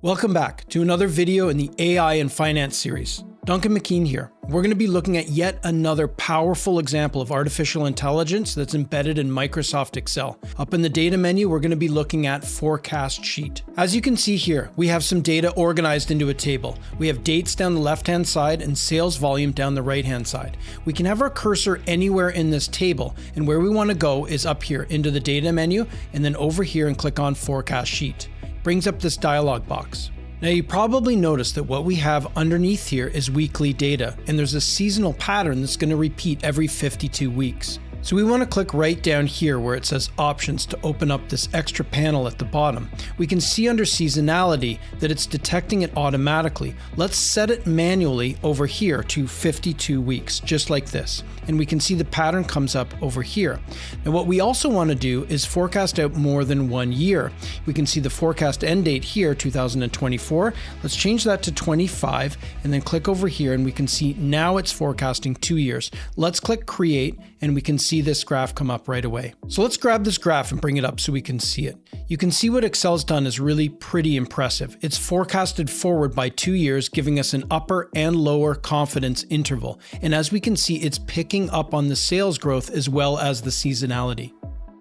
Welcome back to another video in the AI and Finance series. Duncan McKeen here. We're going to be looking at yet another powerful example of artificial intelligence that's embedded in Microsoft Excel. Up in the data menu, we're going to be looking at Forecast Sheet. As you can see here, we have some data organized into a table. We have dates down the left-hand side and sales volume down the right-hand side. We can have our cursor anywhere in this table, and where we want to go is up here into the data menu, and then over here and click on Forecast Sheet. Brings up this dialog box. Now you probably noticed that what we have underneath here is weekly data, and there's a seasonal pattern that's going to repeat every 52 weeks. So we want to click right down here where it says Options to open up this extra panel at the bottom. We can see under seasonality that it's detecting it automatically. Let's set it manually over here to 52 weeks, just like this. And we can see the pattern comes up over here. Now what we also want to do is forecast out more than 1 year. We can see the forecast end date here, 2024. Let's change that to 25 and then click over here and we can see now it's forecasting 2 years. Let's click Create and we can see this graph come up right away. So let's grab this graph and bring it up so we can see it. You can see what Excel's done is really pretty impressive. It's forecasted forward by 2 years, giving us an upper and lower confidence interval. And as we can see, it's picking up on the sales growth as well as the seasonality.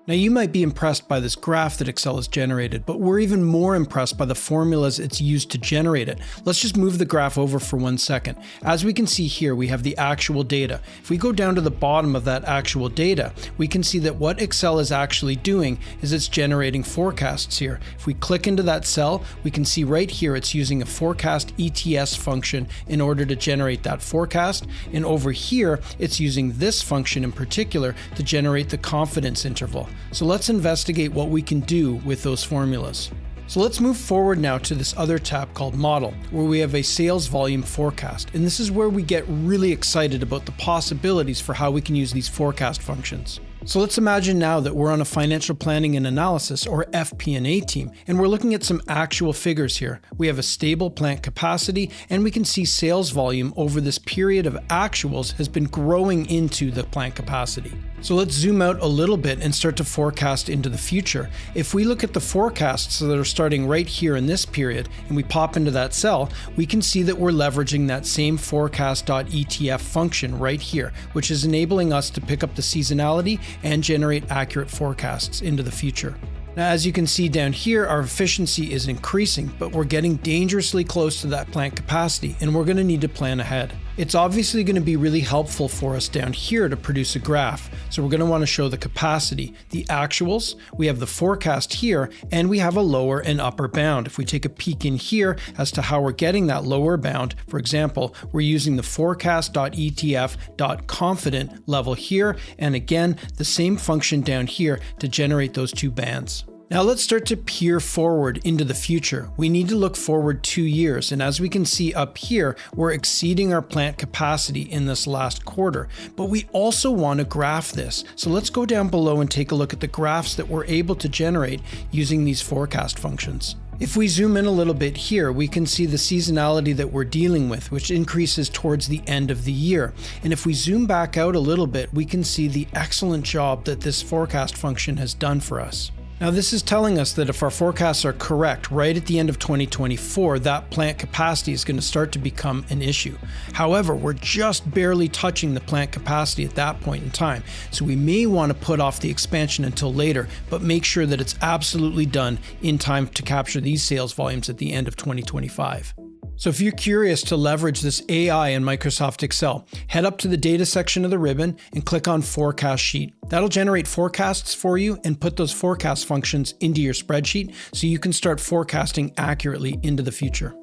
Now you might be impressed by this graph that Excel has generated, but we're even more impressed by the formulas it's used to generate it. Let's just move the graph over for 1 second. As we can see here, we have the actual data. If we go down to the bottom of that actual data, we can see that what Excel is actually doing is it's generating forecasts here. If we click into that cell, we can see right here it's using a forecast ETS function in order to generate that forecast. And over here, it's using this function in particular to generate the confidence interval. So let's investigate what we can do with those formulas. So let's move forward now to this other tab called Model, where we have a sales volume forecast. And this is where we get really excited about the possibilities for how we can use these forecast functions. So let's imagine now that we're on a financial planning and analysis or FP&A team, and we're looking at some actual figures here. We have a stable plant capacity, and we can see sales volume over this period of actuals has been growing into the plant capacity. So let's zoom out a little bit and start to forecast into the future. If we look at the forecasts that are starting right here in this period, and we pop into that cell, we can see that we're leveraging that same forecast.etf function right here, which is enabling us to pick up the seasonality and generate accurate forecasts into the future. Now, as you can see down here, our efficiency is increasing, but we're getting dangerously close to that plant capacity, and we're going to need to plan ahead. It's obviously going to be really helpful for us down here to produce a graph. So we're going to want to show the capacity, the actuals, we have the forecast here, and we have a lower and upper bound. If we take a peek in here as to how we're getting that lower bound, for example, we're using the forecast.etf.confident level here, and again, the same function down here to generate those two bands. Now let's start to peer forward into the future. We need to look forward 2 years, and as we can see up here, we're exceeding our plant capacity in this last quarter, but we also want to graph this. So let's go down below and take a look at the graphs that we're able to generate using these forecast functions. If we zoom in a little bit here, we can see the seasonality that we're dealing with, which increases towards the end of the year. And if we zoom back out a little bit, we can see the excellent job that this forecast function has done for us. Now this is telling us that if our forecasts are correct, right at the end of 2024, that plant capacity is going to start to become an issue. However, we're just barely touching the plant capacity at that point in time. So we may want to put off the expansion until later, but make sure that it's absolutely done in time to capture these sales volumes at the end of 2025. So if you're curious to leverage this AI in Microsoft Excel, head up to the data section of the ribbon and click on Forecast Sheet. That'll generate forecasts for you and put those forecast functions into your spreadsheet so you can start forecasting accurately into the future.